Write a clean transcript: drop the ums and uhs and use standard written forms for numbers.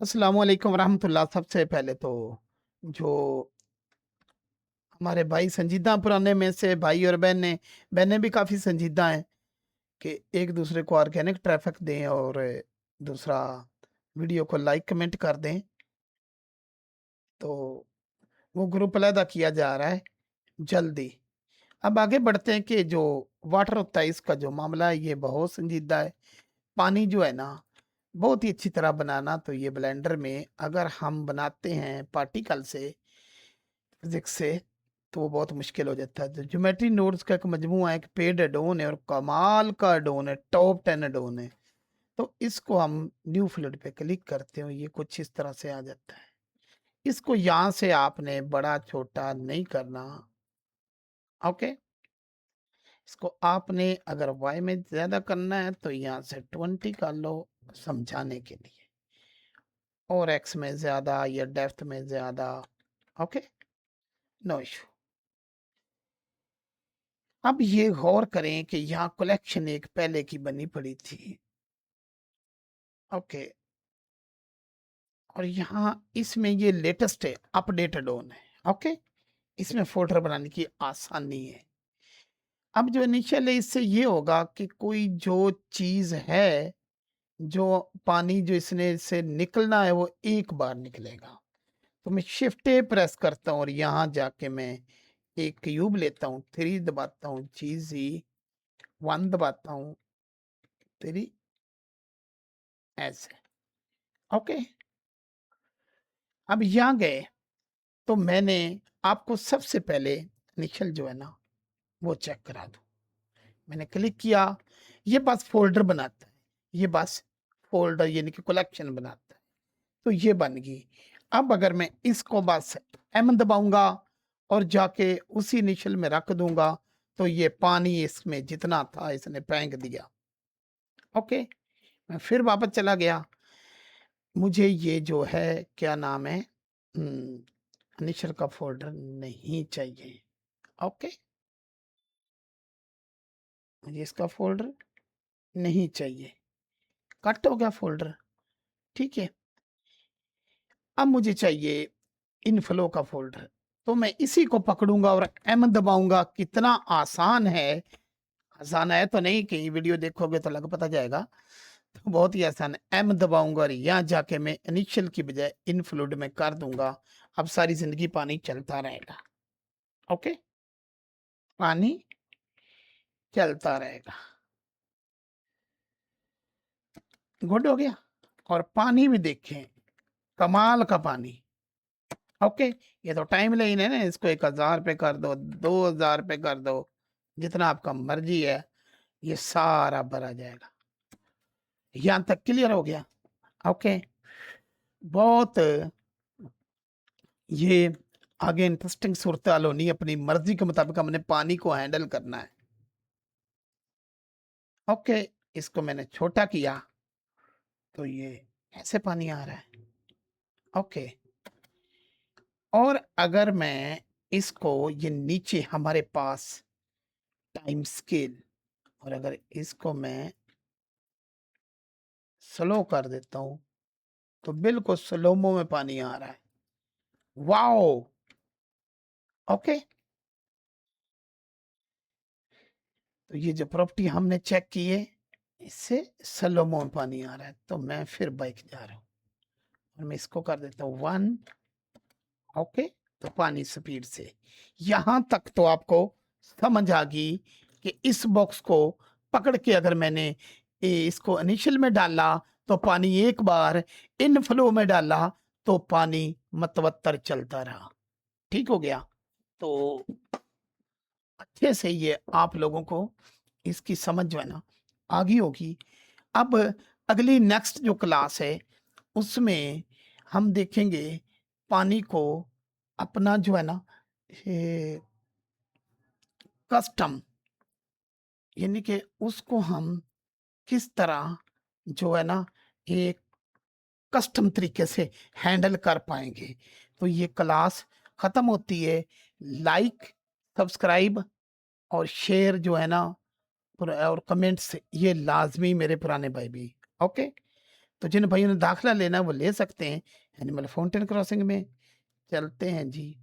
अस्सलामुअलैकुम वरहमतुल्लाह। सबसे पहले तो जो हमारे भाई संजीदा पुराने में से भाई और बहनें भी काफ़ी संजीदा हैं कि एक दूसरे को ऑर्गेनिक ट्रैफिक दें और दूसरा वीडियो को लाइक कमेंट कर दें। तो वो ग्रुप अलहदा किया जा रहा है जल्दी। अब आगे बढ़ते हैं कि जो वाटर होता है इसका जो मामला है ये बहुत संजीदा है। पानी जो है ना बहुत ही अच्छी तरह बनाना, तो ये ब्लेंडर में अगर हम बनाते हैं पार्टिकल से, फिजिक्स से, तो वो बहुत मुश्किल हो जाता है। तो ज्योमेट्री नोड्स का एक मजमूआ है, एक पेड एडोन है और कमाल का एडोन है, टॉप 10 एडोन है। तो इसको हम न्यू फ्लूइड पे क्लिक करते हो, ये कुछ इस तरह से आ जाता है। इसको यहाँ से आपने बड़ा छोटा नहीं करना। ओके, इसको आपने अगर वाई में ज्यादा करना है तो यहाँ से 20 कर लो समझाने के लिए, और एक्स में ज्यादा या डेप्थ में ज्यादा। Okay, no issue. अब ये गौर करें कि यहाँ कलेक्शन एक पहले की बनी पड़ी थी। ओके, और यहाँ इसमें ये लेटेस्ट है, अपडेटेड ऑन है। ओके, इसमें फोल्डर बनाने की आसानी है। अब जो इनिशियल है इससे ये होगा कि कोई जो चीज है, जो पानी जो इसने से निकलना है वो एक बार निकलेगा। तो मैं शिफ्ट ए प्रेस करता हूँ और यहाँ जाके मैं एक क्यूब लेता हूँ, 3 दबाता हूँ, GZ 1 दबाता हूँ, 3 ऐसे। ओके, अब यहाँ गए तो मैंने आपको सबसे पहले इनिशियल जो है ना वो चेक करा दूं। मैंने क्लिक किया, ये बस फोल्डर बनाता है, ये बस फोल्डर यानी कि कलेक्शन बनाता है। तो ये बन गई। अब अगर मैं इसको बस एम दबाऊंगा और जाके उसी इनिशियल में रख दूंगा तो ये पानी इसमें जितना था इसने फेंक दिया। ओके, मैं फिर वापस चला गया। मुझे ये जो है क्या नाम है, इनिशियल का फोल्डर नहीं चाहिए। ओके, मुझे इसका फोल्डर नहीं चाहिए, कट हो गया फोल्डर। ठीक है, अब मुझे चाहिए इनफ्लो का फोल्डर, तो मैं इसी को पकड़ूंगा और एम दबाऊंगा। कितना आसान है, आसान है तो नहीं, कहीं वीडियो देखोगे तो लग पता जाएगा। तो बहुत ही आसान है, एम दबाऊंगा और यहाँ जाके मैं इनिशियल की बजाय इनफ्लूड में कर दूंगा। अब सारी जिंदगी पानी चलता रहेगा। ओके, पानी चलता रहेगा। गुड हो गया। और पानी भी देखें, कमाल का पानी। ओके, ये तो टाइम लेन है ना, इसको 1000 पे कर दो, 2000 पे कर दो, जितना आपका मर्जी है, ये सारा भरा जाएगा। यहां तक क्लियर हो गया। ओके, बहुत ये आगे इंटरेस्टिंग सूरत हाल होनी, अपनी मर्जी के मुताबिक हमने पानी को हैंडल करना है। ओके, इसको मैंने छोटा किया तो ये ऐसे पानी आ रहा है। ओके, और अगर मैं इसको, ये नीचे हमारे पास टाइम स्केल, और अगर इसको मैं स्लो कर देता हूं तो बिल्कुल स्लोमो में पानी आ रहा है। वाओ। ओके, तो ये जो प्रॉपर्टी हमने चेक की है, इससे स्लोमो में पानी आ रहा है। तो मैं फिर बाइक जा रहा हूँ और मैं इसको कर देता हूँ 1। ओके, तो पानी स्पीड से, यहां तक तो आपको समझ आ गई कि इस बॉक्स को पकड़ के अगर मैंने इसको इनिशियल में डाला तो पानी एक बार, इन फ्लो में डाला तो पानी मतवत्तर चलता रहा। ठीक हो गया। तो अच्छे से ये आप लोगों को इसकी समझ जो है ना आ गई होगी। अब अगली नेक्स्ट जो क्लास है उसमें हम देखेंगे पानी को अपना जो है ना कस्टम, यानी कि उसको हम किस तरह जो है ना एक कस्टम तरीके से हैंडल कर पाएंगे। तो ये क्लास खत्म होती है। लाइक, सब्सक्राइब और शेयर जो है ना और कमेंट्स, ये लाजमी मेरे पुराने भाई भी। ओके, तो जिन भाइयों ने दाखिला लेना है वो ले सकते हैं एनिमल फाउंटेन क्रॉसिंग में। चलते हैं जी।